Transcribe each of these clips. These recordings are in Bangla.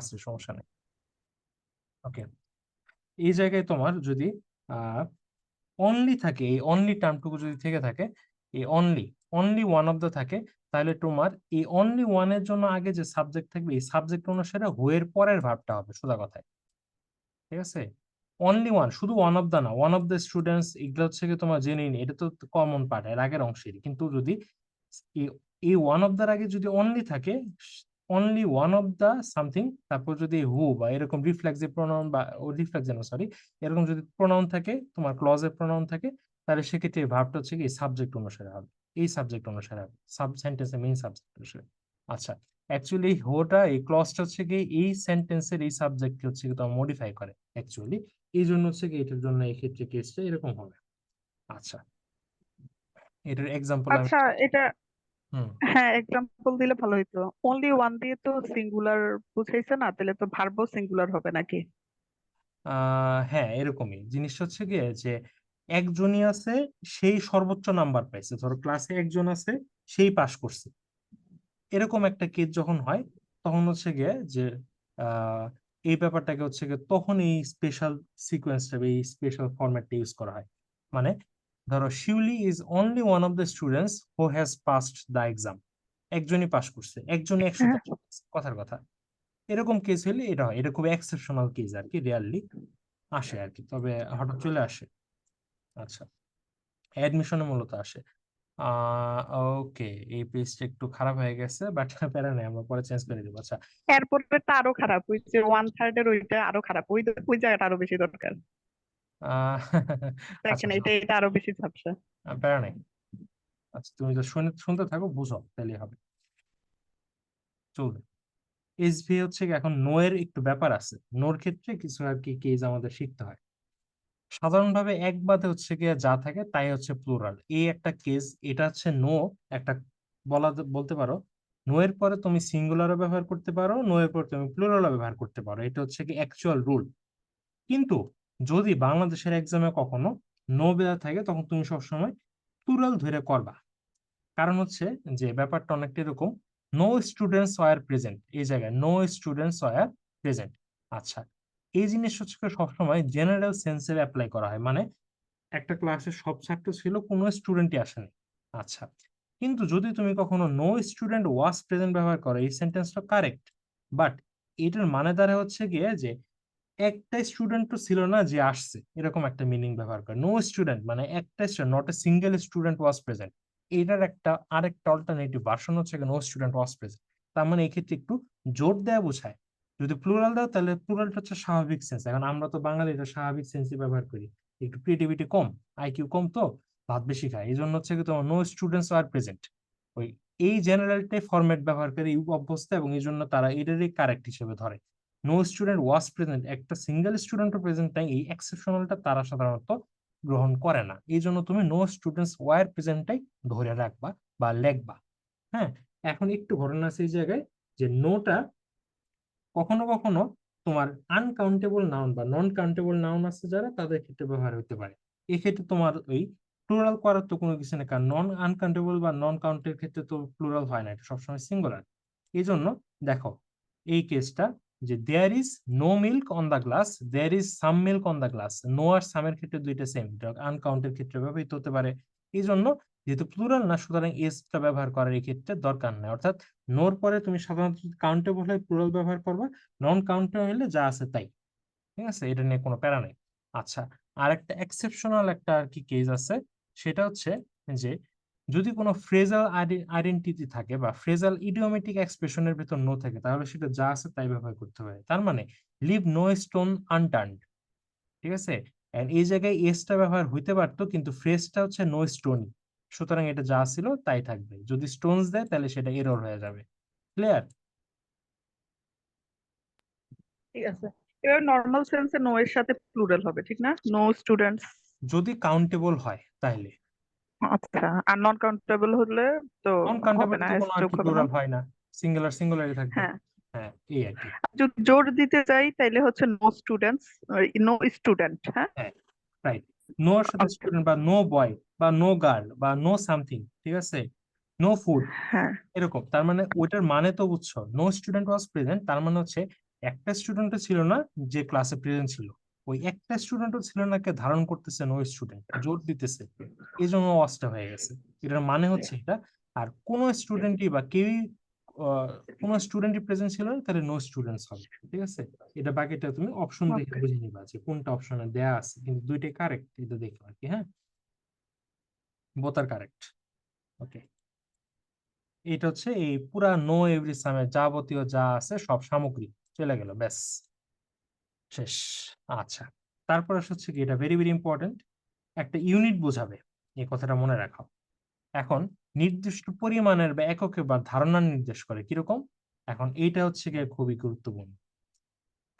আছে, সমস্যা নেই। ওকে, এই জায়গায় তোমার যদি অনলি থাকে, এই অনলি টার্মটুকু যদি থেকে থাকে, এই only only one of the থাকে, তাহলে তোমার এই অনলি ওয়ানের জন্য আগে যে সাবজেক্ট থাকবে এই সাবজেক্ট অনুসারে হু এর পরের ভার্বটা হবে, সোজা কথায়। ঠিক আছে, অনলি ওয়ান, শুধু ওয়ান অফ দা না, ওয়ান অফ দ্য স্টুডেন্টস, এগুলো হচ্ছে কি তোমার জেনে নি, এটা তো কমন পার্ট এর আগের অংশেরই। কিন্তু যদি এই ওয়ান অফ দার আগে যদি অনলি থাকে, only one of the something, তারপর যদি হু বা এরকম রিফ্লেক্সিভ প্রোনাউন বা রিফ্লেক্সিভ না সরি, এরকম যদি প্রোনাউন থাকে, তোমার ক্লজের প্রোনাউন থাকে, তাহলে সেক্ষেত্রে ভার্বটা হচ্ছে কি সাবজেক্ট অনুসারে হবে, এই সাবজেক্ট অনুসারে হবে, সাব সেন্টেন্সের মেইন সাবজেক্ট অনুসারে। আচ্ছা, অ্যাকচুয়ালি হোটা এই ক্লজটা হচ্ছে কি এই সেন্টেন্সের এই সাবজেক্ট হচ্ছে কি তোমার মডিফাই করে অ্যাকচুয়ালি, এই জন্য হচ্ছে কি এটার জন্য এই ক্ষেত্রে কেসটা এরকম হবে। আচ্ছা, এটার এক্সাম্পল আমি, আচ্ছা, এটা হুম, হ্যাঁ এক্সাম্পল দিলে ভালো হতো। অনলি ওয়ান দিয়ে তো সিঙ্গুলার বুঝাইছে না, তাহলে তো ভার্বও সিঙ্গুলার হবে নাকি? হ্যাঁ এরকমই জিনিসটা হচ্ছে গিয়ে যে একজনই আছে, সেই সর্বোচ্চ নাম্বার পাইছে, ধরো ক্লাসে একজন আছে, সেই পাশ করছে, এরকম একটা কেস যখন হয়, তখন হচ্ছে গিয়ে যে আহ এই ব্যাপারটাকে হচ্ছে গিয়ে তখন এই স্পেশাল সিকোয়েন্সটা, এই স্পেশাল ফরম্যাটটা ইউজ করা হয়। মানে ধরো Shiuli is only one of the students who has passed the exam, একজনই পাশ করছে, একজনই 100-তে হ্যাঁ। কথার কথা। এরকম কেস হলে এটা হয়, এটা খুব এক্সেপশনাল কেস আর কি, রেয়ারলি আসে আর কি, তবে হঠাৎ চলে আসে। আচ্ছা, অ্যাডমিশনে মূলত আসে। ওকে, এই পেজটা একটু খারাপ হয়ে গেছে, বাট প্যারা নেই, আমরা পরে চেঞ্জ করে দেবো। আচ্ছা, এরপরটা আরো খারাপ, ওই যে ওয়ান থার্ড এর ওইটা আরো খারাপ, ওই ওই জায়গাটা আরো বেশি দরকার। আহ, আচ্ছা, দেখেন এটা এটা আরো বেশি ঝাপসা। প্যারা নেই। আচ্ছা, তুমি তো শুনে শুনতে থাকো, বুঝো তাহলেই হবে, চলবে। এসভি হচ্ছে কি, এখন নো এর একটু ব্যাপার আছে, নোর ক্ষেত্রে কিছু আর কি কেস আমাদের শিখতে হয়। সাধারণভাবে এক বাদে হচ্ছে গিয়ে যা থাকে তাই হচ্ছে প্লুরাল, এই একটা কেস, এটা হচ্ছে নো একটা, বলতে পারো নো এর পরে তুমি সিঙ্গুলারও ব্যবহার করতে পারো, নো এর পরে তুমি প্লুরালও ব্যবহার করতে পারো, এটা হচ্ছে কি অ্যাকচুয়াল রুল। কিন্তু যদি বাংলাদেশের এক্সামে কখনো নো দেওয়া থাকে, তখন তুমি সবসময় প্লুরাল ধরে করবা। কারণ হচ্ছে যে ব্যাপারটা অনেকটা এরকম, নো স্টুডেন্টস ওয়ার প্রেজেন্ট, এই জায়গায় নো স্টুডেন্টস ওয়ার প্রেজেন্ট। আচ্ছা, এই জিনিস হচ্ছে সবসময় জেনারেল সেন্সে অ্যাপ্লাই করা হয়, মানে একটা ক্লাসে সব ছাত্র ছিল, কোনো স্টুডেন্টই আসেনি। আচ্ছা, কিন্তু যদি তুমি কখনো নো স্টুডেন্ট ওয়াজ প্রেজেন্ট ব্যবহার করো, এই সেন্টেন্সটা কারেক্ট, বাট এটার মানে দ্বারা হচ্ছে গিয়ে যে একটা স্টুডেন্ট তো ছিল না যে আসছে, এরকম একটা মিনিং ব্যবহার করে। নো স্টুডেন্ট মানে একটা student, not a single student was present, এটার একটা আরেকটা অল্টারনেটিভ ভার্সন হচ্ছে নো স্টুডেন্ট ওয়াজ প্রেজেন্ট। তার মানে এই ক্ষেত্রে একটু জোর দেয়া বোঝায়। যদি প্লুরাল দাও তাহলে প্লুরালটা হচ্ছে স্বাভাবিক সেন্স, এখন আমরা তো বাঙালিরা স্বাভাবিক সেন্সই ব্যবহার করি, একটু ক্রিয়েটিভিটি কম, আইকিউ কম, তো ভাত বেশি খায়, এই জন্য হচ্ছে কি তোমার নো স্টুডেন্টস আর প্রেজেন্ট, ওই এই জেনারেলটাই ফরম্যাট ব্যবহার করে অভ্যস্ত, এবং এই জন্য তারা এটারই কারেক্ট হিসেবে ধরে। নো স্টুডেন্ট ওয়াজ প্রেজেন্ট, একটা সিঙ্গেল স্টুডেন্টও প্রেজেন্ট নাই, এই এক্সেপশনালটা তারা সাধারণত গ্রহণ করে না, এই জন্য তুমি নো স্টুডেন্টস ওয়ার প্রেজেন্টটাই ধরে রাখবা বা লেখবা। হ্যাঁ, এখন একটু ঘটনা আছে এই জায়গায়, যে নোটা কখনো কখনো তোমার আনকাউন্টেবল নাউন বা নন কাউন্টেবল নাউন আছে যারা, তাদের ক্ষেত্রে ব্যবহার হতে পারে। এক্ষেত্রে তোমার ওই প্লুরাল করার তো কোনো কিছু নেই, কারণ নন আনকাউন্টেবল বা নন কাউন্টের ক্ষেত্রে তো প্লুরাল হয় না, এটা সবসময় সিঙ্গুলার। এই জন্য দেখো এই কেসটা, যে there is no milk on the glass, there is some milk on the glass, no আর সামের ক্ষেত্রে দুইটা সেম, আনকাউন্টের ক্ষেত্রে ব্যবহৃত হতে পারে। এই জন্য যেহেতু প্লুরাল না, সুতরাং এসটা ব্যবহার করার এই ক্ষেত্রে দরকার নেই, অর্থাৎ নোর পরে তুমি সাধারণত কাউন্টেবল হয় প্লুরাল ব্যবহার করবা, নন কাউন্টেবল হলে যা আছে তাই। ঠিক আছে, এটা নিয়ে কোনো প্যারা নেই। আচ্ছা, আর একটা এক্সেপশনাল একটা আর কি কেস আছে, সেটা হচ্ছে যে যদি কোনো ফ্রেজাল আইডেন্টিটি থাকে বা ফ্রেজাল ইডিওমেটিক এক্সপ্রেশনের ভেতর নো থাকে, তাহলে সেটা যা আছে তাই ব্যবহার করতে হবে। তার মানে লিভ নো স্টোন আনটার্নড, ঠিক আছে, এন্ড এই জায়গায় এসটা ব্যবহার হইতে পারতো, কিন্তু ফ্রেজটা হচ্ছে নো স্টোন, সুতরাং এটা যা ছিল তাই থাকবে, যদি স্টোনস দেয় তাহলে সেটা এরর হয়ে যাবে। ক্লিয়ার? ঠিক আছে, এবার নর্মাল সেন্সে নো এর সাথে প্লুরাল হবে ঠিক না? No students. যদি কাউন্টেবল হয় তাহলে, আচ্ছা, আর নন কাউন্টেবল হলে তো নন হবে কাউন্টেবল না, তো এস কোনো আর যোগ কি হবে না। প্লুরাল হয় না, সিঙ্গুলার সিঙ্গুলারই থাকবে। হ্যাঁ, হ্যাঁ, এই আর কি। যদি জোর দিতে চাই তাইলে হচ্ছে নো স্টুডেন্টস, নো স্টুডেন্ট। হ্যাঁ। হ্যাঁ, রাইট, নো এর সাথে ওকে। স্টুডেন্ট বা নো বয় বা নো গার্ল বা নো সামথিং, ঠিক আছে, নো ফুড, হ্যাঁ। এরকম। তার মানে ওইটার মানে তো বুঝছো, নো স্টুডেন্ট ওয়াজ প্রেজেন্ট, তার মানে হচ্ছে একটা স্টুডেন্টও ছিল না যে ক্লাসে প্রেজেন্ট ছিল, ওই একটা স্টুডেন্টও ছিল না কে ধারণ করতেছে নো স্টুডেন্ট, জোর দিতেছে, এই জন্য ওয়াজটা হয়ে গেছে। এটার মানে হচ্ছে এটা। আর কোন স্টুডেন্টই বা কেউই কোন স্টুডেন্টই প্রেজেন্ট ছিল না, তাহলে নো স্টুডেন্টস হবে। ঠিক আছে, এটা বাকিটা তুমি অপশন দেখে ওকে। বুঝে নিবা যে কোনটা অপশনে দেয়া আছে, কিন্তু দুইটাই কারেক্ট, এটা দেখো আর কি। হ্যাঁ, বোথ আর কারেক্ট। ওকে, এটা হচ্ছে এই পুরা নো এভরি সামের যাবতীয় যা আছে সব সামগ্রী চলে গেল, ব্যাস শেষ। আচ্ছা, তারপর হচ্ছে কি, এটা ভেরি ভেরি ইম্পর্টেন্ট, একটা ইউনিট বোঝাবে, এই কথাটা মনে রাখো। এখন নির্দিষ্ট পরিমাণের বা এককে বা ধারণা নির্দেশ করে কিরকম, এখন এইটা হচ্ছে গিয়ে খুবই গুরুত্বপূর্ণ।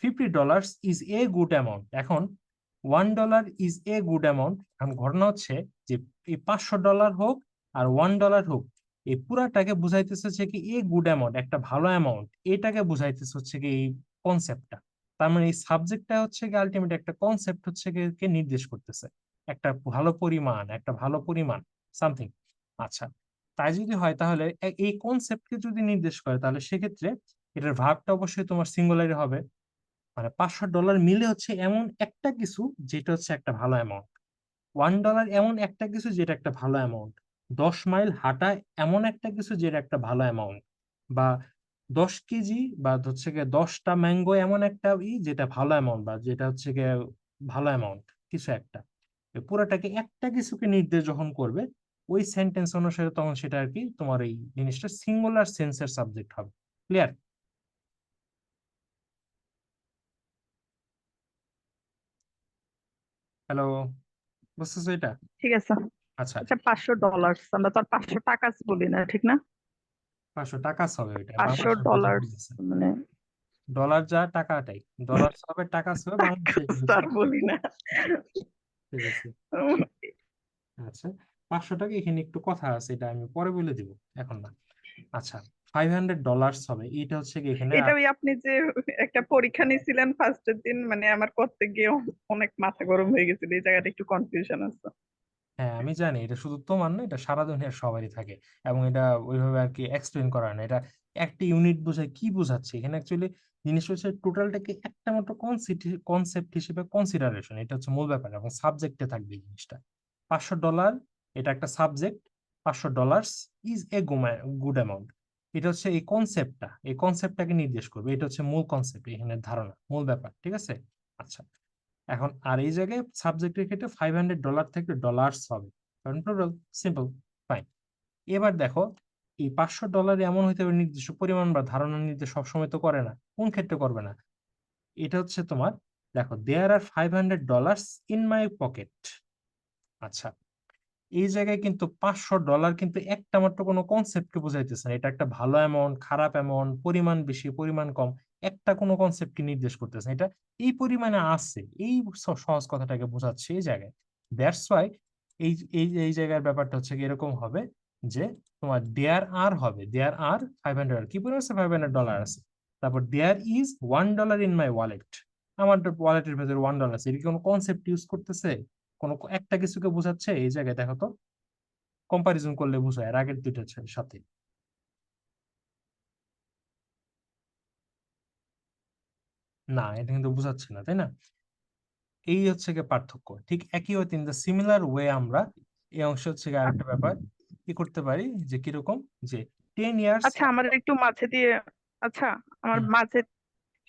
$50 ইজ এ গুড অ্যামাউন্ট। এখন $1 ইজ এ গুড অ্যামাউন্ট। এখন ঘটনা হচ্ছে যে এই $500 হোক আর $1 হোক, এই পুরাটাকে বুঝাইতেছে হচ্ছে কি এ গুড অ্যামাউন্ট, একটা ভালো অ্যামাউন্ট, এটাকে বুঝাইতেছে হচ্ছে কি এই কনসেপ্টটা। তার মানে এই সাবজেক্টটা হচ্ছে কি আলটিমেট একটা কনসেপ্ট হচ্ছে কি কে নির্দেশ করতেছে, একটা ভালো পরিমাণ, একটা ভালো পরিমাণ সামথিং। আচ্ছা, তাই যদি হয় তাহলে এই কনসেপ্টকে যদি নির্দেশ করে, তাহলে সেক্ষেত্রে এটার ভার্বটা অবশ্যই তোমার সিঙ্গুলারই হবে। মানে $500 মিলে হচ্ছে এমন একটা কিছু যেটা হচ্ছে একটা ভালো অ্যামাউন্ট। $1 এমন একটা কিছু যেটা একটা ভালো অ্যামাউন্ট। 10 মাইল হাঁটা এমন একটা কিছু যেটা একটা ভালো অ্যামাউন্ট। বা 10 কেজি বা হচ্ছে গিয়ে 10টা ম্যাঙ্গো এমন একটা যেটা ভালো অ্যামাউন্ট, বা যেটা হচ্ছে গিয়ে ভালো অ্যামাউন্ট কিছু একটা। এই পুরোটাকে একটা কিছুকে নির্দেশ যখন করবে ওই সেন্টেন্স অনুসারে, তখন সেটা আর কি তোমার এই জিনিসটা সিঙ্গুলার সেন্সের সাবজেক্ট হবে। ক্লিয়ার? হ্যালো, বুঝতেছো এটা? ঠিক আছে। আচ্ছা, আচ্ছা, $500, আমরা তো আর 500 টাকা বলি না, ঠিক না? $500 হবে, ওইটা পাঁচশো বাংলাদেশের বোঝা ডলার বলতেছে। মানে ডলার যা টাকাটাই, ডলার হবে টাকা হবে, টাকা বাংলাদেশে স্যার বলি না। ঠিক আছে। উম, আচ্ছা, $500 এখানে একটু কথা আছে, এটা আমি পরে বলে দিব, এখন না। আচ্ছা, $500 হবে, এটা হচ্ছে কি এখানে এটা ওই আপনি যে একটা পরীক্ষা নিয়েছিলেন ফার্স্টের দিন, মানে আমার করতে গিয়ে অনেক মাথা গরম হয়ে গেছিল, এই জায়গাটা একটু কনফিউশন আছে। হ্যাঁ আমি জানি, এটা শুধু তোমার না, এটা সারা দুনিয়ার সবারই থাকে। এবং এটা ওইভাবে আর কি এক্সপ্লেন করা হয় না, এটা একটা ইউনিট বোঝায় কি বোঝাচ্ছে এখানে অ্যাকচুয়ালি। জিনিস হচ্ছে টোটালটাকে একটা মাত্র কনসেপ্ট হিসেবে কনসিডারেশন, এটা হচ্ছে মূল ব্যাপার, এবং সাবজেক্টে থাকবে এই জিনিসটা। $500 এটা একটা subject. $500 is a good amount, এটা হচ্ছে এই কনসেপ্টটাকে নির্দেশ করবে, এটা হচ্ছে মূল কনসেপ্ট, এখানে ধারণা, মূল ব্যাপার। ঠিক আছে? আচ্ছা, এখন আর এই জায়গায় সাবজেক্টের ক্ষেত্রে $500 থেকে ডলার্স হবে, কারণ টোটাল সিম্পল, ফাইন। এবার দেখো, এই $500 এমন হইতে পারে নির্দিষ্ট পরিমাণ বা ধারণা নির্দেশ সবসময় তো করে না, কোন ক্ষেত্রে করবে না, এটা হচ্ছে তোমার, দেখো দেয়ার আর $500 ইন মাই পকেট। আচ্ছা, এই জায়গায় কিন্তু $500 কিন্তু একটা মাত্র কোনো কনসেপ্টকে বোঝাইতেছে না, এটা একটা ভালো অ্যামাউন্ট, খারাপ অ্যামাউন্ট, পরিমাণ বেশি, পরিমাণ কম, একটা কোনো কনসেপ্টকে নির্দেশ করতেছে না। এটা এই পরিমাণে আছে, এই সহজ কথাটাকে বোঝাচ্ছে এই জায়গায়। দ্যাটস ওয়াই এই এই এই জায়গার ব্যাপারটা হচ্ছে কি এরকম হবে, যে তোমার দেয়ার আর হবে, দেয়ার আর $500, কি পরিমাণ আছে, $500 আছে। তারপর there is $1 in my wallet, আমার ওয়ালেটের ভেতরে $1 আছে, এটা কি কোনো কনসেপ্ট ইউজ করতেছে, কোনো একটা কিছুকে বোঝাচ্ছে? এই জায়গায় দেখো তো, কম্পারিজন করলে বোঝায় এর আগের দুইটার সাথে। না, এটা কিন্তু বোঝাচ্ছে না, তাই না? এই হচ্ছে গিয়ে পার্থক্য। ঠিক একই way, in the similar way আমরা এই অংশ হচ্ছে গিয়ে আরেকটা ব্যাপার কি করতে পারি, যে কিরকম, যে 10 ইয়ার্স। আচ্ছা, আমার একটু মাঝে দিয়ে, আচ্ছা, আমার হুম, মাঝে,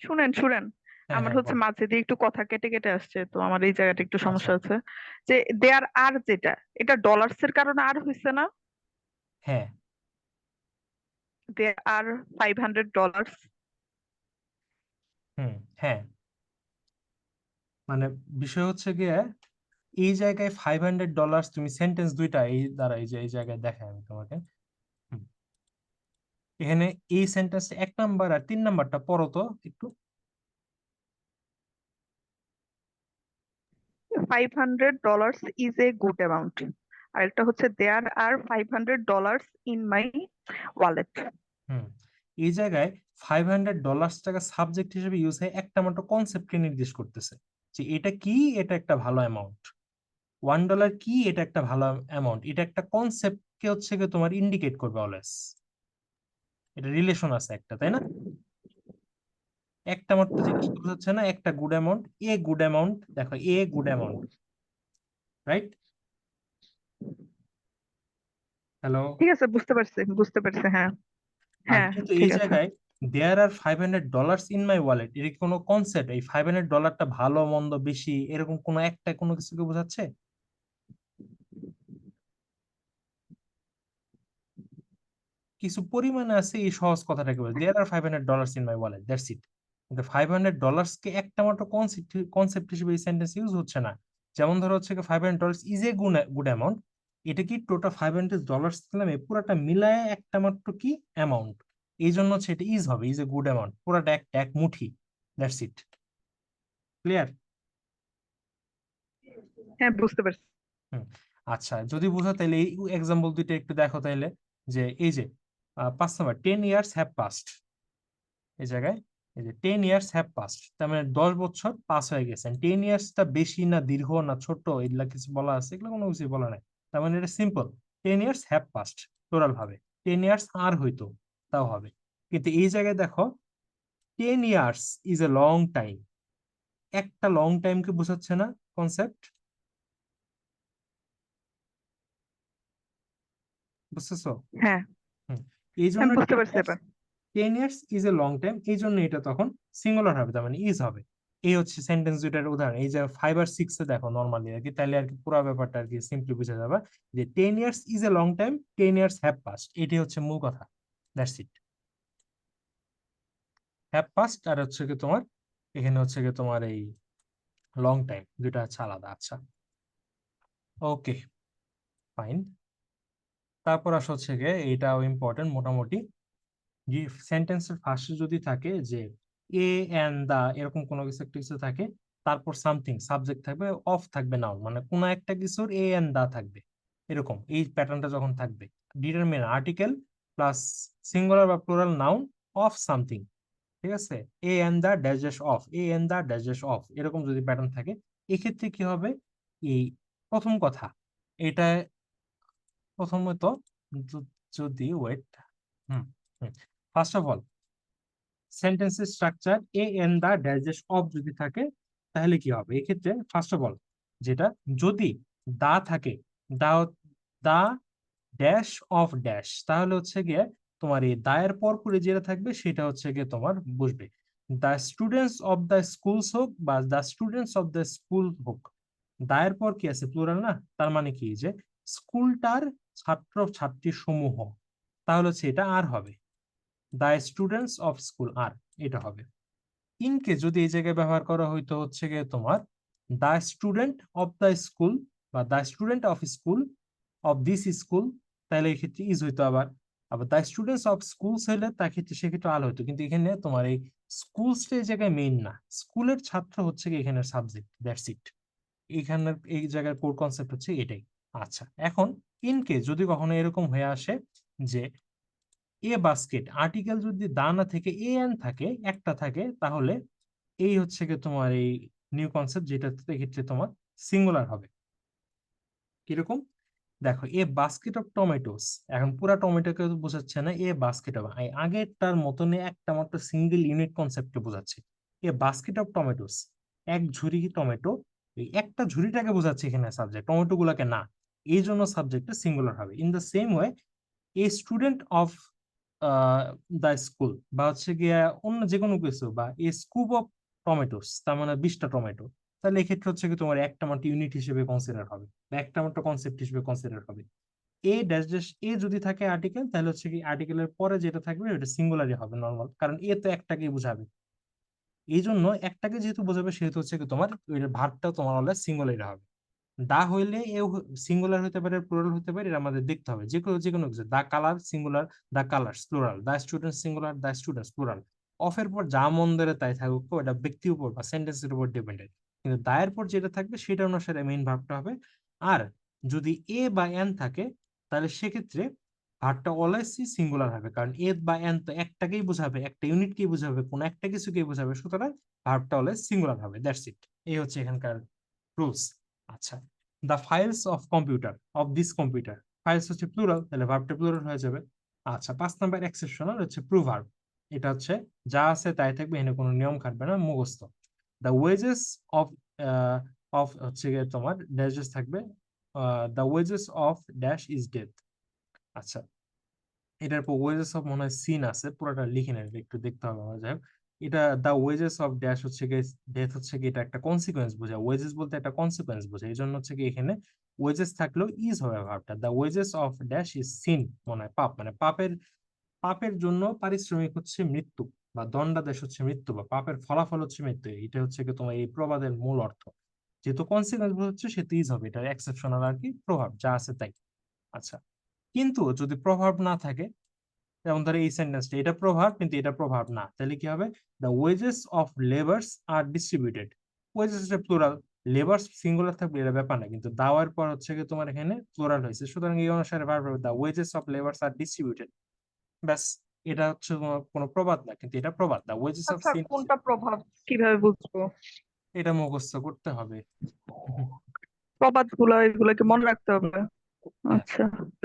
শুনেন শুনেন, হ্যাঁ আমার হ্যাঁ হচ্ছে বল। মাঝে দিয়ে একটু কথা কেটে কেটে আসছে, তো আমার এই জায়গাটা একটু আচ্ছা, সমস্যা আছে। যে দেয়ার আর যেটা, এটা ডলার্স এর কারণে আর হয়েছে না? হ্যাঁ। দেয়ার আর $500। হুম, হ্যাঁ, মানে বিষয় হচ্ছে গিয়ে এই জায়গায় $500 তুমি সেন্টেন্স দুইটা এই দ্বারা, এই যে এই জায়গায় দেখাই আমি তোমাকে। হুম, এখানে এই সেন্টেন্স 1 নাম্বার আর 3 নাম্বারটা পড়ো তো একটু। $500 ইজ এ গুড অ্যামাউন্ট, আর একটা হচ্ছে দেয়ার আর $500 ইন মাই ওয়ালেট। হুম, এই জায়গায় $500 সাবজেক্ট হিসেবে ইউজ হয়, একটা মাত্র কনসেপ্টকে নির্দেশ করতেছে, যে এটা কি, এটা একটা ভালো অ্যামাউন্ট। $1 কি, এটা একটা ভালো অ্যামাউন্ট, এটা একটা কনসেপ্টকে হচ্ছে গিয়ে তোমার ইন্ডিকেট করবে অলওয়েজ, এটা রিলেশন আছে একটা, তাই না? একটা মাত্র যে কি বোঝাচ্ছে না, একটা good amount, a good amount, দেখো a good amount, right? Hello? ঠিক আছে, বুঝতে পারছি, হ্যাঁ। আর হ্যাঁ, কিন্তু এই ঠিক আছে। জায়গায় দেয়ার আর $500 ইন মাই ওয়ালেট, এর কি কোনো কনসেপ্ট এই $500টা ভালো মন্দ বেশি এরকম কোনো একটা কোনো কিছুকে বোঝাচ্ছে? কিছু পরিমাণে আছে এই সহজ কথাটাকে বলে দেয়ার আর $500 in my wallet, that's it. কিন্তু $500 কে একটা মাত্র কনসেপ্ট কনসেপ্ট হিসেবে এই সেন্টেন্স ইউজ হচ্ছে না। যেমন ধরো হচ্ছে $500 ইজ এ গুড অ্যামাউন্ট, এটা কি টোটাল $500 দিলাম এই পুরাটা মিলায় একটা মাত্র কি অ্যামাউন্ট, এই জন্য হচ্ছে এটা ইজ হবে, ইজ এ গুড অ্যামাউন্ট, পুরাটা একটা এক মুঠি, দ্যাটস ইট। ক্লিয়ার? হ্যাঁ, বুঝতে পারছি। হুম। আচ্ছা, যদি বুঝো তাহলে এই এক্সাম্পল দুইটা একটু দেখো তাহলে, যে এই যে 5 নম্বর 10 years have passed, এই জায়গায় এই যে 10 years have passed, তার মানে 10 বছর পাস হয়ে গেছেন। 10 ইয়ার্সটা বেশি না দীর্ঘ না ছোট এগুলা কিছু বলা আছে? এগুলো কোনো কিছু বলা নাই। তার মানে এটা simple, 10 years have passed total ভাবে, 10 years আর হইতো তাও হবে। কিন্তু এই জায়গায় দেখো 10 years is a long time, একটা লং টাইমকে বোঝাচ্ছে না কনসেপ্ট? বুঝতেছো? হ্যাঁ, হুম। এই জন্য আমি বুঝতে পারছি এবার। 10 years is a long time, এই জন্য এটা তখন সিঙ্গুলার হবে, তার মানে ইজ হবে। এই হচ্ছে সেন্টেন্স দুইটার উদাহরণ। এই যে 5 আর 6 এ দেখো নর্মালি আর কি, তাহলে আর কি পুরো ব্যাপারটা আর কি সিম্পলি বুঝে যাবে যে 10 years is a long time, 10 years have passed, এটি হচ্ছে মূল কথা, দ্যাটস ইট। হ্যাভ পাস্ট আর হচ্ছে কি তোমার এখানে হচ্ছে কি তোমার এই লং টাইম, দুইটা হচ্ছে আলাদা। আচ্ছা, ওকে, ফাইন। তারপর আসা হচ্ছে গিয়ে এটাও ইম্পর্টেন্ট মোটামুটি, যে সেন্টেন্সের ফার্স্টে যদি থাকে যে এ এন্ড দা এরকম কোনো কিছু একটা কিছু থাকে, তারপর সামথিং সাবজেক্ট থাকবে, অফ থাকবে নাউন, মানে কোনো একটা কিছুর এ এন্ড দা থাকবে, এরকম এই প্যাটার্নটা যখন থাকবে, ডিটারমিন আর্টিকেল প্লাস সিঙ্গুলার বা প্লুরাল নাউন অফ সামথিং, ঠিক আছে? A and the dash of, a and the dash of, এরকম যদি প্যাটার্ন থাকে, এক্ষেত্রে কি হবে? এই প্রথম কথা, এটা প্রথমত যদি wait, hmm hmm, first of all সেন্টেন্সের structure a an the dash of যদি থাকে, তাহলে কি হবে এক্ষেত্রে? ফার্স্ট অফ অল যেটা, যদি দা থাকে, দা দা ড্যাশ অফ ড্যাশ, তাহলে হচ্ছে গিয়ে তোমার এই দায়ের পর পরে যেটা থাকবে সেটা হচ্ছে গিয়ে তোমার বসবে। The students of the schools হোক বা the students of the school হোক, দায়ের পর কি আছে? প্লুরাল না? তার মানে কি যে স্কুলটার ছাত্র ছাত্রী সমূহ, তাহলে হচ্ছে এটা আর হবে, দ্য স্টুডেন্টস অফ স্কুল আর, এটা হবে। ইনকে যদি এই জায়গায় ব্যবহার করা হইতো হচ্ছে গিয়ে তোমার the student of the school বা the student of school of this school, তাহলে এই ক্ষেত্রে ইজ হইতো। আবার আবার দ্য স্টুডেন্টস অফ স্কুলস হলে তার ক্ষেত্রে সেক্ষেত্রে আল হইতো, কিন্তু এখানে তোমার এই স্কুলসটা এই জায়গায় মেইন না, স্কুলের ছাত্র হচ্ছে কি এখানে সাবজেক্ট, দ্যাটস ইট। এখানের এই জায়গার কোর কনসেপ্ট হচ্ছে এটাই। আচ্ছা, এখন ইনকে যদি কখনো এরকম হয়ে আসে যে এ বাস্কেট, আর্টিকেল যদি দা না থেকে এ এন থাকে, একটা থাকে, তাহলে এই হচ্ছে কি তোমার এই নিউ কনসেপ্ট, যেটা এক্ষেত্রে তোমার সিঙ্গুলার হবে। কিরকম? দেখো এ বাস্কেট অফ টমেটোস, এখন পুরা টমেটোকে বোঝাচ্ছে না, এ বাস্কেট অফ, আগেরটার মতনই একটা মাত্র সিঙ্গেল ইউনিট কনসেপ্টকে বোঝাচ্ছে। এ বাস্কেট অফ টমেটোস, এক ঝুড়ি টমেটো, এই একটা ঝুড়িটাকে বোঝাচ্ছে এখানে সাবজেক্ট, টমেটো গুলাকে না, এই জন্য সাবজেক্টটা সিঙ্গুলার হবে। In the same way a student of the school বা হচ্ছে গিয়া অন্য যে কোনো কিছু, বা এ স্কুপ অফ টমেটোস, তার মানে 20টা টমেটো, তাহলে এক্ষেত্রে হচ্ছে কি তোমার একটা মাত্র ইউনিট হিসেবে কনসিডার হবে বা একটা মাত্র কনসেপ্ট হিসেবে কনসিডার হবে। এ ড্যাশ ড্যাশ এ যদি থাকে আর্টিকেল, তাহলে হচ্ছে কি আর্টিকেলের পরে যেটা থাকবে ওটা সিঙ্গুলারই হবে নর্মাল, কারণ এ তো একটাকেই বোঝাবে, এই জন্য একটাকে যেহেতু বোঝাবে সেহেতু হচ্ছে কি তোমার ভার্বটাও তোমার হলে সিঙ্গুলারই হবে। দা হইলে এ সিঙ্গুলার হতে পারে, প্লুরাল হতে পারে, এটা আমাদের দেখতে হবে। যে কোনো কিছু, the colour singular, the colours plural, the students singular, the students plural. অফের পর যা মন ধরে তাই থাকুক, এটা ব্যক্তির উপর বা সেন্টেন্সের উপর ডিপেন্ডেন্ট, কিন্তু দায়ের পর যেটা থাকবে সেটা অনুসারে মেইন ভার্বটা হবে। আর যদি এ বা এন থাকে, তাহলে সেক্ষেত্রে ভার্বটা অলওয়েজই সিঙ্গুলার হবে, কারণ এ বা এন তো একটাকেই বোঝাবে, একটা ইউনিটকেই বোঝাবে, কোন একটা কিছুকেই বোঝাবে, সুতরাং ভার্বটা অলওয়েজ সিঙ্গুলার হবে, দ্যাটস ইট। এই হচ্ছে এখানকার রুলস। আচ্ছা, the files of computer, of this computer, files হচ্ছে প্লুরাল, তাহলে ভার্বটা প্লুরাল হয়ে যাবে। আচ্ছা, 5 নাম্বার এক্সেপশনাল হচ্ছে প্রুভার্ব। এটা হচ্ছে যা আছে তাই থাকবে, এখানে কোনো নিয়ম খাটবে না, মুখস্থ। দ্য ওয়েজেস অফ অফ হচ্ছে গিয়ে তোমার ড্যাশেস থাকবে, the wages of dash is death. আচ্ছা, এটার পর ওয়েজেস অফ মনে হয় সিন আছে, পুরোটা লিখে নেবে, একটু দেখতে হবে আমার। যাই হোক, এটা দ্য ওয়েজেস অফ ড্যাশ হচ্ছে গিয়ে ডেথ হচ্ছে কি, এটা একটা কনসিকোয়েন্স বোঝায়, ওয়েজেস বলতে একটা কনসিকোয়েন্স বোঝায়, এই জন্য হচ্ছে কি এখানে ওয়েজেস থাকলেও ইজ হবে ভার্বটা। The wages of dash is sin, মনে হয় পাপ, মানে পাপের পাপের জন্য পারিশ্রমিক হচ্ছে মৃত্যু, বা দণ্ডাদেশ হচ্ছে মৃত্যু, বা পাপের ফলাফল হচ্ছে মৃত্যু। এটা হচ্ছে কি তোমার এই প্রবাদের মূল অর্থ। যেহেতু কনসিকোয়েন্স হচ্ছে সেহেতু ইজ হবে, এটা এক্সেপশনাল আর কি, প্রভাব যা আছে তাই। আচ্ছা, কিন্তু যদি প্রভাব না থাকে, যেমন ধরো এই সেন্টেন্সটা, এটা প্রভাব কিন্তু এটা প্রভাব না, তাহলে কি হবে? The wages of labours are distributed. Wages হচ্ছে প্লুরাল, লেবার্স সিঙ্গুলার থাকবে এটা ব্যাপার না, কিন্তু দাওয়ার পর হচ্ছে কি তোমার এখানে প্লুরাল হয়েছে, সুতরাং এই অনুসারে ভার্ব হবে the wages of labours are distributed. ব্যাস, এটা হচ্ছে কোনো প্রবাদ না, কিন্তু এটা প্রবাদ, দ্য ওয়েজেস অফ আচ্ছা, সিন। কোনটা প্রভাব কিভাবে বুঝবো? এটা মুখস্থ করতে হবে। প্রবাদ গুলো এগুলো কি মনে রাখতে হবে? হ্যাঁ, আচ্ছা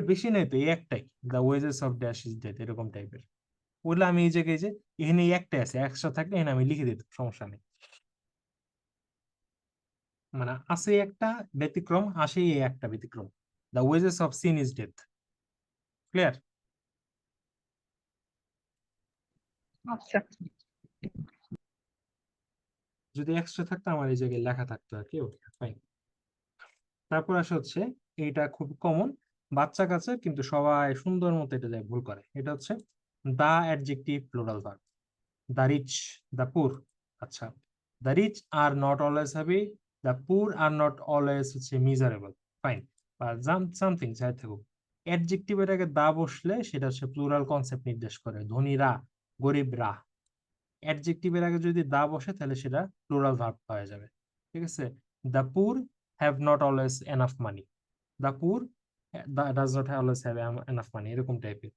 বেশি নেই তো, এই একটাই, the wages of dash is death, এরকম টাইপের। বললে আমি এই জায়গায় যে এখানে এই একটাই আছে, একশো থাকলে এখানে আমি লিখে দিতাম, সমস্যা নেই। মানে আছে একটা ব্যতিক্রম, আসে এই একটা ব্যতিক্রম, the wages of sin is death. Clear? আচ্ছা যদি এক্সট্রা থাকতো আমার এই জায়গায় লেখা থাকতো আর কি। Okay fine. তারপর আসে হচ্ছে, এইটা খুব কমন বাচ্চা কাছে, কিন্তু সবাই সুন্দর মতো এটা যায় ভুল করে। এটা হচ্ছে the adjective plural verb, the rich, the poor. আচ্ছা, the rich are not always happy, the poor are not always হচ্ছে মিজারেবল। ফাইন, বা সামথিং যাই থাকুক, অ্যাডজেক্টিভের আগে দা বসলে সেটা হচ্ছে প্লুরাল কনসেপ্ট নির্দেশ করে, ধনীরা, গরিবরা। অ্যাডজেক্টিভের আগে যদি দা বসে তাহলে সেটা প্লুরাল ভার্ব হয়ে যাবে। ঠিক আছে? The poor have not always enough money, the poor does not always have enough money, এরকম টাইপের।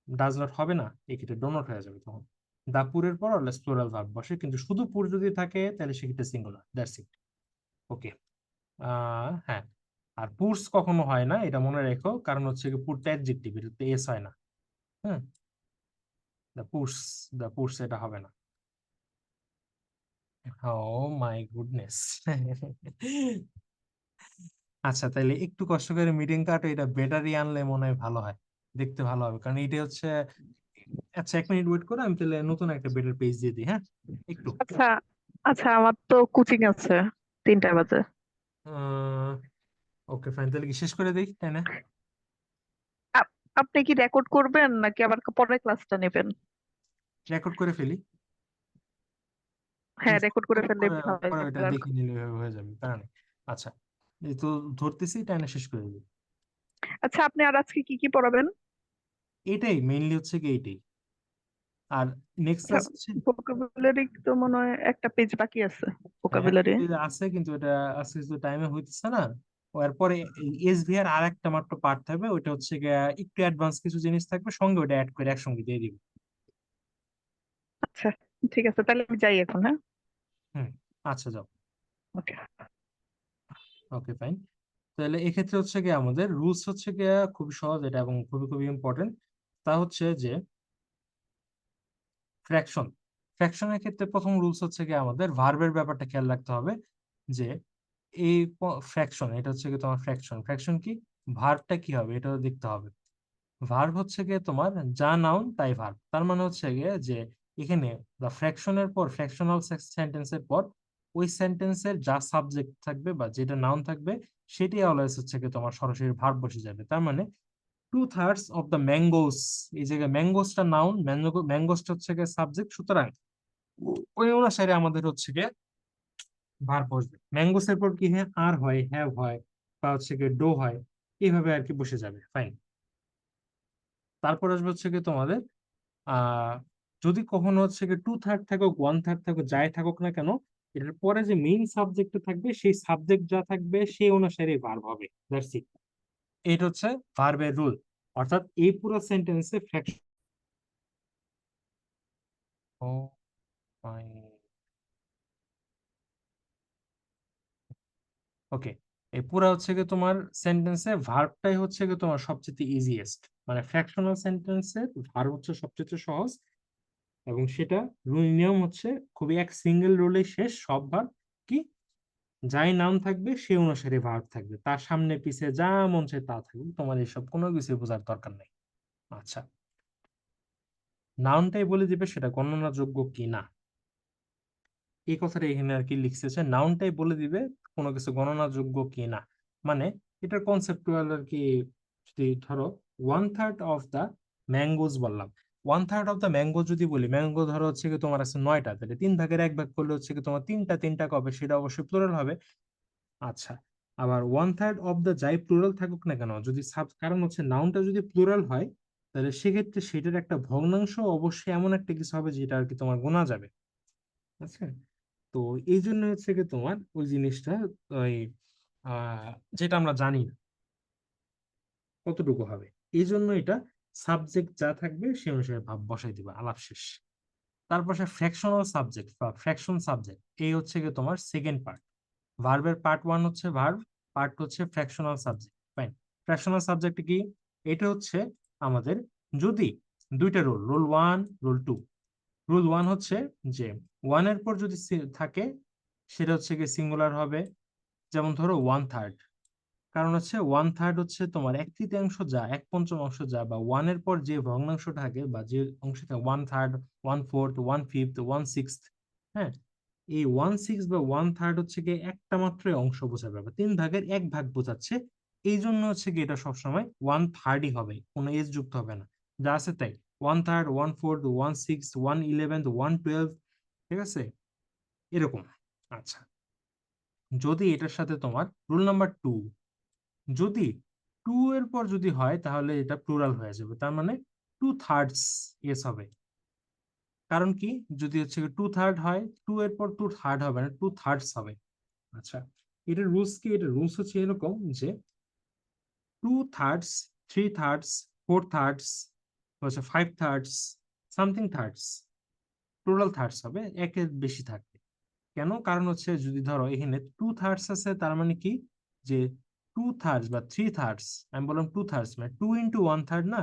ডাজ নট হবে না, এক্ষেত্রে ডো নট হয়ে যাবে তখন। দা পুরের পর অলওয়েজ প্লুরাল ভার্ব বসে, কিন্তু শুধু পুর যদি থাকে তাহলে সেক্ষেত্রে সিঙ্গুলার, দ্যাটস ইট। ওকে, হ্যাঁ। আর পুরস কখনো হয় না, এটা মনে রেখো, কারণ হচ্ছে কি পুরটা অ্যাডজেক্টিভ, এটাতে এস হয় না। হ্যাঁ, দ্য পুরস, দ্য পুরস এটা হবে না। ও মাই গুডনেস। আচ্ছা, তাহলে একটু কষ্ট করে মিটিং কাটো, এটা ব্যাটারি আনলে মনে হয় ভালো হয়, দেখতে ভালো হবে, কারণ এটা হচ্ছে। আচ্ছা, 1 মিনিট ওয়েট করো, আমি তাহলে নতুন একটা বেটার পেজ দিয়ে দিই, হ্যাঁ? একটু। আচ্ছা আচ্ছা, আমার তো কোচিং আছে 3টা বাজে। ওকে ফাইন, তাহলে কি শেষ করে দিই, তাই না? আপ- আপনি কি রেকর্ড করবেন নাকি আবার পরে ক্লাসটা নেবেন? রেকর্ড করে ফেলি, তুমি হ্যাঁ, রেকর্ড করে ফেললে পরে ভালো পরে ওটা হবে আর দেখে নিলে হয়ে যাবে, তাই না? আচ্ছা, এই তো ধরতেছি, তাই না, শেষ করে দিই। আচ্ছা, আপনি আর আজকে কি কি পড়াবেন? এটাই মেইনলি হচ্ছে কি, এইটাই। আর নেক্সট আচ্ছা, ক্লাস হচ্ছে, ভোকাবুলারি তো মনে হয় একটা পেজ বাকি আছে। হ্যাঁ একটা ভোকাবুলারি। পেজ আছে, কিন্তু এটা আজকে কিছু টাইমে হইতেছে না। এরপরে এসভিআর আর একটা মাত্র পার্ট থাকবে, ওইটা হচ্ছে গিয়ে একটু অ্যাডভান্স কিছু জিনিস থাকবে, সঙ্গে ওটা অ্যাড করে একসঙ্গে দিয়ে দিব। আচ্ছা ঠিক আছে, তাহলে আমি যাই এখন। হ্যাঁ, হুম, আচ্ছা যাও। ওকে। Okay fine. তাহলে এক্ষেত্রে হচ্ছে গিয়ে আমাদের রুলস হচ্ছে গিয়ে খুবই সহজ এটা, এবং খুবই খুবই ইম্পর্টেন্ট। তা হচ্ছে যে ফ্র্যাকশন, ফ্র্যাকশনের ক্ষেত্রে প্রথম রুলস হচ্ছে গিয়ে আমাদের ভার্বের ব্যাপারটা খেয়াল রাখতে হবে, যে এই ফ্র্যাকশন, এটা হচ্ছে গিয়ে তোমার ফ্র্যাকশন, ফ্র্যাকশন কি, ভার্বটা কি হবে এটাও দেখতে হবে। ভার্ব হচ্ছে গিয়ে তোমার যা নাউন তাই ভার্ব, তার মানে হচ্ছে গিয়ে যে এখানে দ্য ফ্র্যাকশনের পর, ফ্র্যাকশনাল সেন্টেন্সের পর ওই সেন্টেন্সের যা সাবজেক্ট থাকবে বা যেটা নাউন থাকবে, সেটাই অলওয়েজ হচ্ছে গিয়ে তোমার সরাসরি ভার্ব বসে যাবে। তার মানে 2/3 অফ দ্য ম্যাঙ্গোস, এই জায়গায় ম্যাঙ্গোসটা নাউন, ম্যাঙ্গোসটা হচ্ছে গিয়ে সাবজেক্ট, সুতরাং ওই অনুসারে আমাদের হচ্ছে গিয়ে ভার্ব বসবে। ম্যাঙ্গোসের পর কি হয়, আর হয়, হ্যাভ হয়, বা হচ্ছে গিয়ে ডো হয়, এইভাবে আর কি বসে যাবে। ফাইন। তারপর আসবে হচ্ছে গিয়ে তোমাদের আহ যদি কখনো হচ্ছে গিয়ে 2/3 থাকুক, 1/3 থাকুক, যাই থাকুক না কেন, এটার পরে যে মেইন সাবজেক্ট থাকবে, সেই সাবজেক্ট যা থাকবে সেই অনুসারে ভার্ব হবে, দ্যাটস ইট। এটা হচ্ছে ভার্বের রুল। অর্থাৎ এই পুরো সেন্টেন্সে ফ্র্যাকশন, ও মাই, ওকে, এই পুরো হচ্ছে গিয়ে তোমার সেন্টেন্সে ভার্বটাই হচ্ছে গিয়ে তোমার সবচেয়ে ইজিয়েস্ট, মানে ফ্র্যাকশনাল সেন্টেন্সে ভার্ব হচ্ছে সবচেয়ে সহজ। এবং সেটা নিয়ম হচ্ছে খুবই এক সিঙ্গেল রুলে শেষ, সব ভার্ব কি যাই নাম থাকবে সে অনুসারে ভার্ব থাকবে, তার সামনে পিছে যা মন চায় তা থাকবে, তোমার এসব কোনো কিছু বোঝার দরকার নেই। আচ্ছা, নাউনটাই বলে দিবে সেটা গণনাযোগ্য কি না, এই কথাটা এখানে আর কি লিখতেছে, নাউনটাই বলে দিবে কোনো কিছু গণনাযোগ্য কি না। মানে এটার কনসেপ্টুয়াল আর কি, যদি ধরো 1/3 অফ দা ম্যাঙ্গোজ বললাম, 1/3 অফ দা ম্যাঙ্গো যদি বলি, ম্যাঙ্গো ধরো হচ্ছে কি তোমার আছে 9টা, তাহলে 3 ভাগের 1 ভাগ করলে হচ্ছে কি তোমার তিনটা কবে, সেটা অবশ্যই প্লুরাল হবে। আচ্ছা, আবার 1/3 অফ দা যাই প্লুরাল থাকুক না কেন, যদি কারণ হচ্ছে নাউনটা যদি প্লুরাল হয়, তাহলে সেক্ষেত্রে সেটার একটা ভগ্নাংশ অবশ্যই এমন একটা কিছু হবে যেটা আর কি তোমার গোনা যাবে। আচ্ছা, তো এই জন্য হচ্ছে কি তোমার ওই জিনিসটা, ওই আহ যেটা আমরা জানি না কতটুকু হবে, এই জন্য এটা সাবজেক্ট যা থাকবে সে অনুসারে ভাব বসাই দিবা, আলাপ শেষ। তারপর ফ্র্যাকশনাল সাবজেক্ট বা ফ্র্যাকশন সাবজেক্ট, এই হচ্ছে কি তোমার সেকেন্ড পার্ট। ভার্বের পার্ট ওয়ান হচ্ছে ভার্ব, পার্ট হচ্ছে fractional subject. Fine, fractional subject কি? এটা হচ্ছে আমাদের যদি দুইটা rule, rule one, rule two. রুল ওয়ান হচ্ছে যে ওয়ানের পর যদি থাকে সেটা হচ্ছে কি সিঙ্গুলার হবে, যেমন ধরো 1/3, কারণ হচ্ছে 1/3 হচ্ছে তোমার 1/3 যা 1/5 যা, বা ওয়ানের পর যে ভগ্নাংশ থাকে বা যে অংশ থাকে, 1/3, 1/4, 1/5, 1/6, হ্যাঁ, এই 1/6 বা 1/3 হচ্ছে কি একটা মাত্র অংশ বোঝাবে বা 3 ভাগের 1 ভাগ বোঝাচ্ছে, এই জন্য হচ্ছে কি এটা সবসময় 1/3ই হবে, কোনো এজ যুক্ত হবে না, যা আছে তাই 1/3, 1/4, 1/6, 1/11, 1/12, ঠিক আছে, এরকম। আচ্ছা, যদি এটার সাথে তোমার রুল নাম্বার টু, যদি টু এর পর যদি হয় তাহলে এটা প্লুরাল হয়ে যাবে, তার মানে 2/3 এস হবে। কারণ কি, যদি হচ্ছে 2/3 হয়, টু এর পর 2/3 হবে না, 2/3 হবে। আচ্ছা, এটার রুলস কি? এটার রুলস হচ্ছে এরকম যে 2/3, 3/3, 4/3, হচ্ছে 5/3, সামথিং থার্ডস, প্লুরাল থার্ডস হবে, একের বেশি থাকবে। কেন? কারণ হচ্ছে যদি ধরো এখানে 2/3 আছে, তার মানে কি যে 2/3 বা 3/3, আমি বললাম 2/3 মানে 2 × 1/3 না,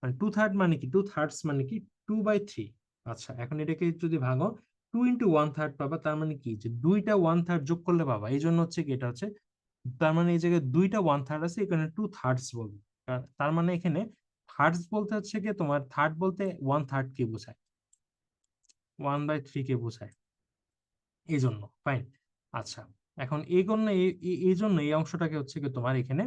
মানে 2/3 মানে কি, 2/3 মানে কি 2/3। আচ্ছা, এখন এটাকে যদি ভাঙো, 2 × 1/3 পাবা, তার মানে কি যে দুইটা 1/3 যোগ করলে পাবা, এই জন্য হচ্ছে কি এটা হচ্ছে, তার মানে এই জায়গায় দুইটা 1/3 আছে, এখানে 2/3 বলবো। তার মানে এখানে থার্ডস বলতে হচ্ছে কি তোমার, থার্ড বলতে 1/3 কে বোঝায়, 1/3 কে বোঝায়, এই জন্য। ফাইন। আচ্ছা, এখন এই জন্য এই জন্য এই অংশটাকে হচ্ছে কি তোমার এখানে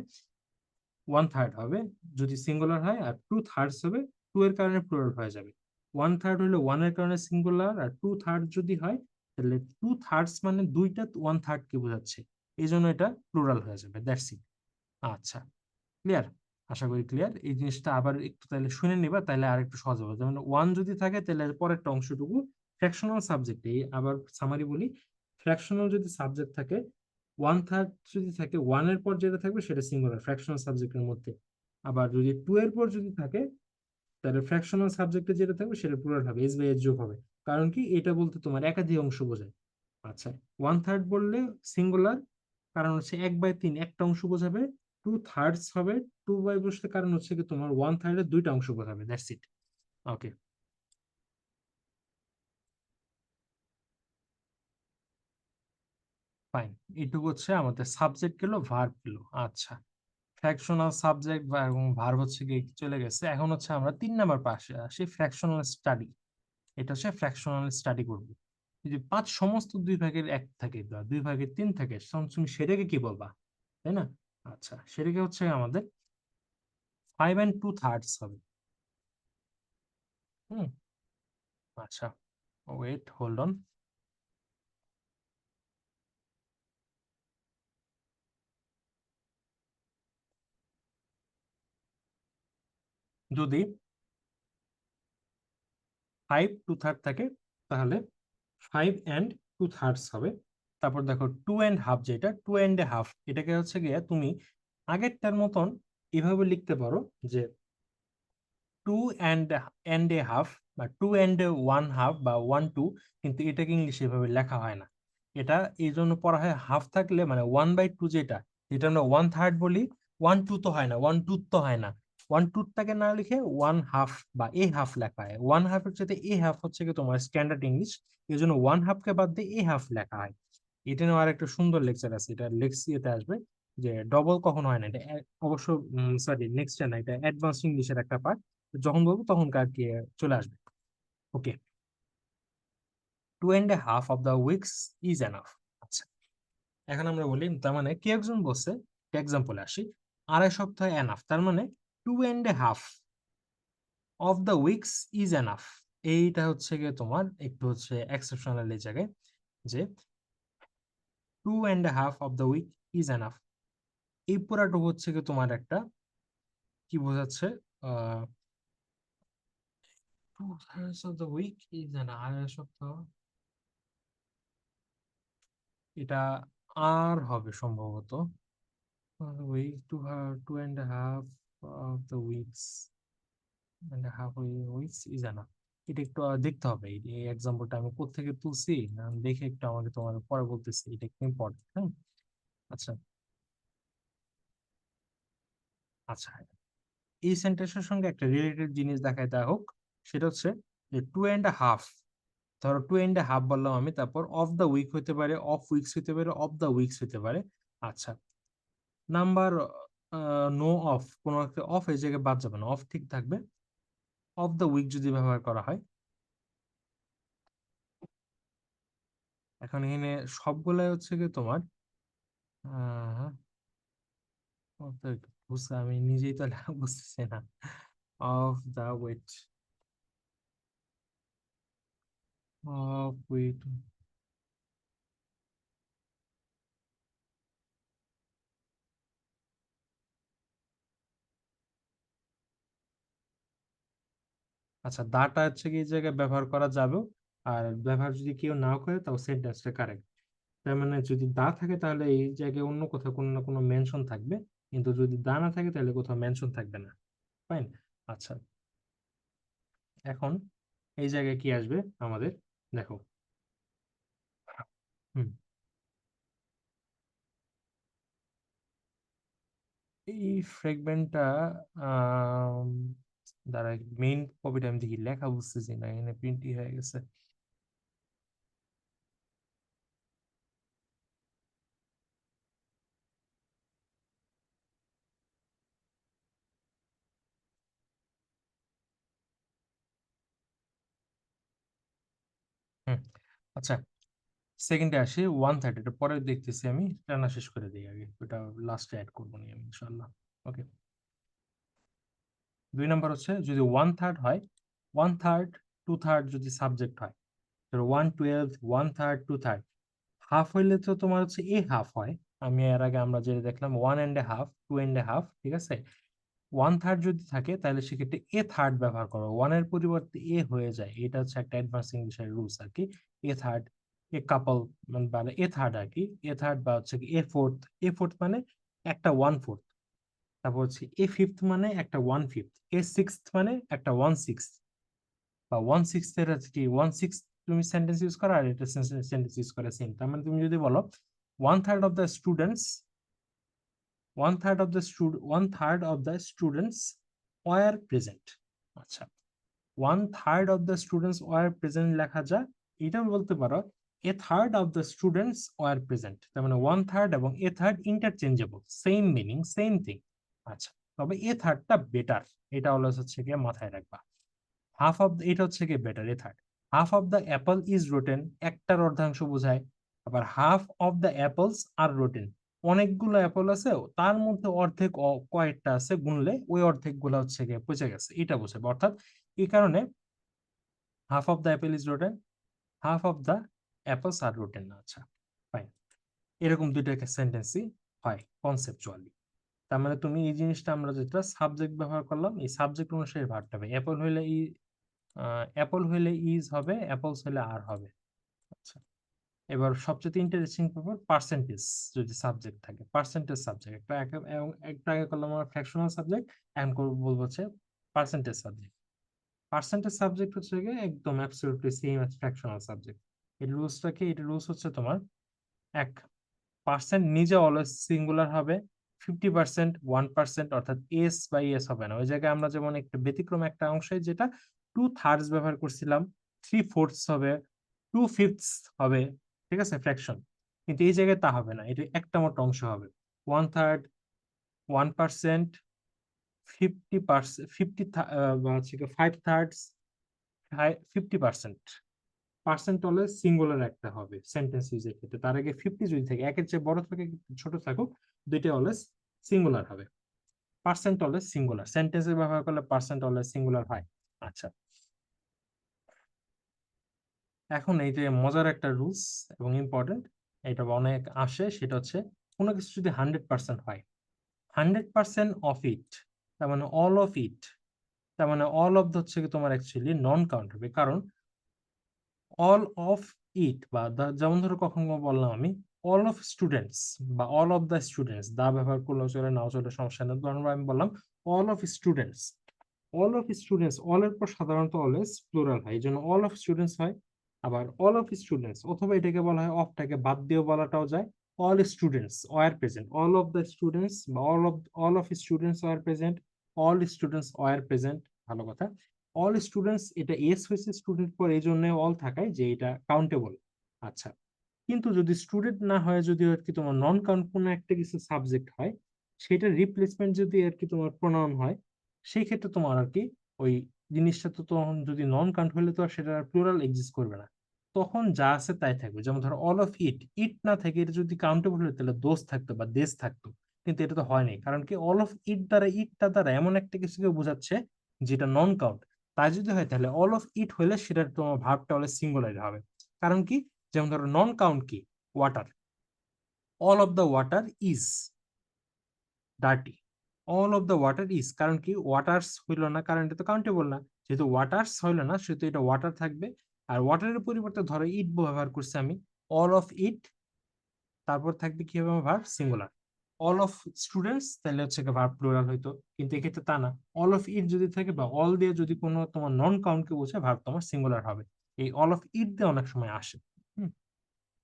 1/3 হবে যদি সিঙ্গুলার হয়, আর 2/3 হবে, 2 এর কারণে প্লুরাল হয়ে যাবে। 1/3 হলে 1 এর কারণে সিঙ্গুলার, আর 2/3 যদি হয় তাহলে 2/3 মানে দুইটা 1/3 কে বোঝাচ্ছে, এই জন্য এটা প্লুরাল হয়ে যাবে, দ্যাটস ইট। আচ্ছা, ক্লিয়ার? আশা করি ক্লিয়ার। এই জিনিসটা আবার একটু তাহলে শুনে নিবা, তাহলে আর একটু সহজ হবে। যেমন ওয়ান যদি থাকে তাহলে পরেরটা অংশটুকু ফ্র্যাকশনাল সাবজেক্ট, এই আবার সামারি বলি, ফ্র্যাকশনাল যদি সাবজেক্ট থাকে, 1/3 যদি থাকে, ওয়ান এর পর যেটা থাকবে সেটা সিঙ্গুলার ফ্র্যাকশনাল সাবজেক্টের মধ্যে। আবার যদি টু এর পর যদি থাকে, তাহলে ফ্র্যাকশনাল সাবজেক্টে যেটা থাকবে সেটা প্লুরাল হবে, এস বাই এস যোগ হবে। কারণ কি, এটা বলতে তোমার একাধিক অংশ বোঝায়। আচ্ছা, 1/3 বললে সিঙ্গুলার, কারণ হচ্ছে 1/3 একটা অংশ বোঝাবে, 2/3 হবে, 2 বাই বসতে কারণ হচ্ছে কি তোমার 1/3 দুইটা অংশ বোঝাবে, দ্যাটস ইট। Okay, fine. এইটুকু হচ্ছে আমাদের সাবজেক্ট গেল, ভার্ব গেল। আচ্ছা, ফ্র্যাকশনাল সাবজেক্ট বা এবং ভার্ব হচ্ছে কি চলে গেছে, এখন হচ্ছে আমরা 3 নাম্বার পাশে আসি, ফ্র্যাকশনাল স্টাডি। এটা হচ্ছে ফ্র্যাকশনাল স্টাডি করবো। যদি 5 সমস্ত 2 ভাগের 1 থাকে বা 2 ভাগের 3 থাকে, তখন তুমি সেটাকে কি বলবা, তাই না? আচ্ছা, সেটাকে হচ্ছে আমাদের 5 and 2/3 হবে। হুম, আচ্ছা, ওয়েট, হোল্ড অন। যদি 5/2/3 থাকে তাহলে 5 and 2/3 হবে। তারপর দেখো 2 and 1/2, যেটা 2 and 1/2, এটাকে হচ্ছে গিয়ে তুমি আগেরটার মতন এভাবে লিখতে পারো যে 2 and 1/2 বা 2 and 1/2 বা 1/2, কিন্তু এটাকে ইংলিশে এভাবে লেখা হয় না। এটা এই জন্য পড়া হয় হাফ থাকলে, মানে 1/2 যেটা, যেটা আমরা 1/3 বলি, 1/2 তো হয় না, 1/2 তো হয় না, ওয়ান টুটাকে না লিখে ওয়ান হাফ বা এ হাফ লেখা হয়। ওয়ান হাফের সাথে এ হাফ হচ্ছে কি তোমার স্ট্যান্ডার্ড ইংলিশ, এই জন্য ওয়ান হাফকে বাদ দিয়ে এ হাফ লেখা হয়। এটা নিয়ে আর একটা সুন্দর লেকচার আছে, এটা লেক্সিওতে আসবে, যে ডবল কখন হয় না, এটা অবশ্য সরি নেক্সট না, এটা অ্যাডভান্স ইংলিশের একটা পার্ট, যখন বলবো তখন আর কি চলে আসবে। ওকে, 2.5 of the weeks is enough। আচ্ছা, এখন আমরা বলি তার মানে কি, একজন বলছে, এক্সাম্পলে আসি, 2.5 সপ্তাহ এনাফ, তার মানে 2.5 of the weeks is enough. এইটা হচ্ছে গিয়ে তোমার একটু হচ্ছে এক্সেপশনাল এই জায়গায়, যে 2.5 of the week is enough, এই পুরাটুকু হচ্ছে গিয়ে তোমার একটা কি বোঝাচ্ছে, আহ 2/3 of the week is enough, 2.5 সপ্তাহ, এটা আর হবে সম্ভবত, week 2.5 of the weeks and half weeks is enough। এটা একটু দেখতে হবে, এই এক্সাম্পলটা আমি কোত্থেকে তুলছি, আমি দেখে একটু আমাকে তোমার পরে বলতেছি, এটা একটু ইম্পর্টেন্ট। হ্যাঁ, আচ্ছা আচ্ছা, এই সেন্টেন্সের সঙ্গে একটা রিলেটেড জিনিস দেখায় দেওয়া হোক, সেটা হচ্ছে যে 2.5, ধরো 2.5 বললাম আমি, তারপর অফ দ্য উইক হতে পারে, অফ উইকস হতে পারে, অফ দ্য উইকস হতে পারে। আচ্ছা, নাম্বার নো অফ, কোনো একটা অফ এই জায়গায় বাদ যাবে না, অফ ঠিক থাকবে। অফ দ্য উইক যদি ব্যবহার করা হয়, এখন এখানে সবগুলাই হচ্ছে কি তোমার আহ বুঝতে, আমি নিজেই তো লেখা বুঝতেছি না। Of the weight, of week, আচ্ছা দাটা হচ্ছে কি এই জায়গায় ব্যবহার করা যাবে, আর ব্যবহার যদি কেউ নাও করে তাও সেন্টেন্সটা কারেক্ট। তার মানে যদি দা থাকে তাহলে এই জায়গায় অন্য কোথাও কোনো না কোনো মেনশন থাকবে, কিন্তু যদি দা না থাকে তাহলে কোথাও মেনশন থাকবে না। ফাইন। আচ্ছা, এখন এই জায়গায় কি আসবে আমাদের, দেখো, হুম, এই ফ্রেগমেন্টটা দ্বারা মেইন কপিটা আমি দেখি, লেখা বুঝতেছি না, এখানে প্রিন্টই হয়ে গেছে। হুম, আচ্ছা, সেকেন্ডে আসি 1/3, এটা পরে দেখতেছি, আমি টানা শেষ করে দিই আগে, ওটা লাস্টে অ্যাড করবো নি আমি ইনশাল্লাহ। ওকে, 2 নম্বর হচ্ছে যদি 1/3 হয়, 1/3 2/3 যদি সাবজেক্ট হয়, 1/12 1/3 2/3, হাফ হইলে তো তোমার হচ্ছে এ হাফ হয়। আমি এর আগে আমরা যেটা দেখলাম 1.5 2.5, ঠিক আছে। 1/3 যদি থাকে তাহলে সেক্ষেত্রে এ থার্ড ব্যবহার করো, ওয়ানের পরিবর্তে এ হয়ে যায়, এটা হচ্ছে একটা অ্যাডভান্স ইংলিশের রুলস আর কি। এ থার্ড, এ কাপল, মানে এ থার্ড আর কি, এ থার্ড বা হচ্ছে কি এ ফোর্থ, এ ফোর্থ মানে একটা 1/4, তারপর হচ্ছে এ ফিফথ মানে একটা 1/5, এ সিক্সথ মানে একটা 1/6, বা 1/6 এর হচ্ছে কি 1/6 তুমি সেন্টেন্স ইউজ করো, আর এটা সেন্টেন্স ইউজ করে সেম। তার মানে তুমি যদি বলো 1/3 of the students, 1/3 of the students were present। আচ্ছা, 1/3 of the students were present লেখা যায়, এটা বলতে পারো a third of the students were present। তার মানে 1/3 এবং a third interchangeable, same meaning same thing. আচ্ছা, তবে a thirdটা বেটার, এটা হচ্ছে গিয়ে মাথায় রাখবা। হাফ অফ, এটা হচ্ছে গিয়ে better, a third. Half of the apple is rotten, একটার অর্ধাংশ বোঝায়। আবার half of the apples are rotten, অনেকগুলো অ্যাপল আছে, তার মধ্যে অর্ধেক কয়েকটা আছে গুনলে ওই অর্ধেক গুলো হচ্ছে গিয়ে পচে গেছে, এটা বোঝাবে। অর্থাৎ এই কারণে half of the apple is rotten, half of the apples are rotten. আচ্ছা, ফাইন, এরকম দুইটা সেন্টেন্সই হয় কনসেপচুয়ালি। তার মানে তুমি এই জিনিসটা, আমরা যেটা সাবজেক্ট ব্যবহার করলাম, এই সাবজেক্ট অনুসারে ভার্বটা হবে। অ্যাপল হইলে অ্যাপল হইলে ইজ হবে, অ্যাপলস হইলে আর হবে। আচ্ছা, এবার সবচেয়ে ইন্টারেস্টিং ব্যাপার পার্সেন্টেজ, যদি সাবজেক্ট থাকে, পার্সেন্টেজ সাবজেক্ট, এবং একটা আগে করলাম আমরা ফ্র্যাকশনাল সাবজেক্ট, এখন বলবো হচ্ছে পার্সেন্টেজ সাবজেক্ট। পার্সেন্টেজ সাবজেক্ট হচ্ছে গিয়ে একদম absolutely same as fractional subject. এর রুলসটা কি, এটা রুলস হচ্ছে তোমার, এক, পার্সেন্ট নিজে অলওয়েজ সিঙ্গুলার হবে, 50%, 1%, অর্থাৎ এস বাই এস হবে না। ওই জায়গায় আমরা যেমন একটু ব্যতিক্রম একটা অংশে যেটা 2/3 ব্যবহার করছিলাম, 3/4 হবে, 2/5 হবে, ঠিক আছে, ফ্র্যাকশন। কিন্তু এই জায়গায় তা হবে না, এটা একটা মোট অংশ হবে। 1/3, 1%, 50%, 50 বা হচ্ছে 5/3, 50%। পার্সেন্ট হলে সিঙ্গুলার একটা হবে সেন্টেন্স ইউজের ক্ষেত্রে। তার আগে 50 যদি থাকে, একের চেয়ে বড় থাকে ছোট থাকুক, দুইটা অলওয়েজ সিঙ্গুলার হবে। পার্সেন্ট অলওয়েজ সিঙ্গুলার, সেন্টেন্সে ব্যবহার করলে পার্সেন্ট অলওয়েজ সিঙ্গুলার হয়। আচ্ছা, এখন এই যে মজার একটা রুলস এবং ইম্পর্টেন্ট, এটা অনেক আসে, সেটা হচ্ছে কোনো কিছু যদি 100% হয়, 100% অফ ইট, তার মানে অল অফ ইট, তার মানে অল অফ হচ্ছে কি তোমার অ্যাকচুয়ালি নন কাউন্ট হবে। কারণ অল অফ ইট বা যেমন ধরো কখনো বললাম আমি অল অফ স্টুডেন্টস বা অল অফ দ্য স্টুডেন্টস, দা ব্যবহার করলেও চলে, নাও চলে, সমস্যা নেই। ধরুন আমি বললাম all of students, all of students, all এর পর সাধারণত অলওয়েজ প্লুরাল হয়, এই জন্য অল অফ স্টুডেন্টস হয়। আবার অল অফ স্টুডেন্টস, অথবা এটাকে বলা হয় অফটাকে বাদ দিয়েও বলাটাও যায়, all students were present, all of the students বা all of students were present, all students were present, ভালো কথা। অল স্টুডেন্টস, এটা এস হয়েছে স্টুডেন্ট পর, এই জন্য অল থাকায় যে এটা কাউন্টেবল। আচ্ছা, কিন্তু যদি স্টুডেন্ট না হয়, যদি আর কি তোমার নন কাউন্ট কোনো একটা কিছু সাবজেক্ট হয়, সেটা রিপ্লেসমেন্ট যদি আর কি তোমার প্রোনাউন হয়, সেই ক্ষেত্রে তোমার আর কি ওই জিনিসটা তো তখন যদি নন কাউন্ট হলে তো আর সেটা প্লুরাল এক্সিস্ট করবে না, তখন যা আছে তাই থাকবে। যেমন ধরো অল অফ ইট, ইট না থেকে এটা যদি কাউন্টেবল হতো তাহলে দোষ থাকতো বা দেশ থাকতো, কিন্তু এটা তো হয়নি। কারণ কি অল অফ ইট দ্বারা, ইটটা দ্বারা এমন একটা কিছুকে বোঝাচ্ছে যেটা নন কাউন্ট। তাই যদি হয় তাহলে অল অফ ইট হলে সেটা তোমার ভার্বটা হলে সিঙ্গুলার হবে। কারণ কি, যেমন ধরো নন কাউন্ট কি, water, all of the water is dirty, all of the water is, কারণ কি ওয়াটার্স হইল না, কারণ এটা তো কাউন্টেবল না, যেহেতু ওয়াটার্স হইল না সেহেতু এটা ওয়াটার থাকবে। আর ওয়াটারের পরিবর্তে ধরো ইট ব্যবহার করছি আমি, অল অফ ইট, তারপর থাকবে কি হবে verb singular. All of students তাহলে হচ্ছে ভার্ব প্লুরাল হইতো, কিন্তু এক্ষেত্রে তা না, অল অফ ইট যদি থাকে বা অল দিয়ে যদি কোনো তোমার নন কাউন্টকে বোঝায়, ভার্ব তোমার সিঙ্গুলার হবে। এই অল অফ ইট দিয়ে অনেক সময় আসে। হুম।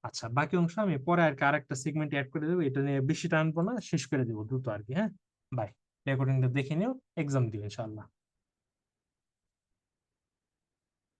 আচ্ছা, বাকি অংশ আমি পরে আর কি আরেকটা সেগমেন্ট অ্যাড করে দেবো, এটা নিয়ে বেশি টানবো না, শেষ করে দেবো দ্রুত আর কি। হ্যাঁ, বাই। রেকর্ডিংটা দেখে নিও, এক্সাম দিও ইনশাআল্লাহ।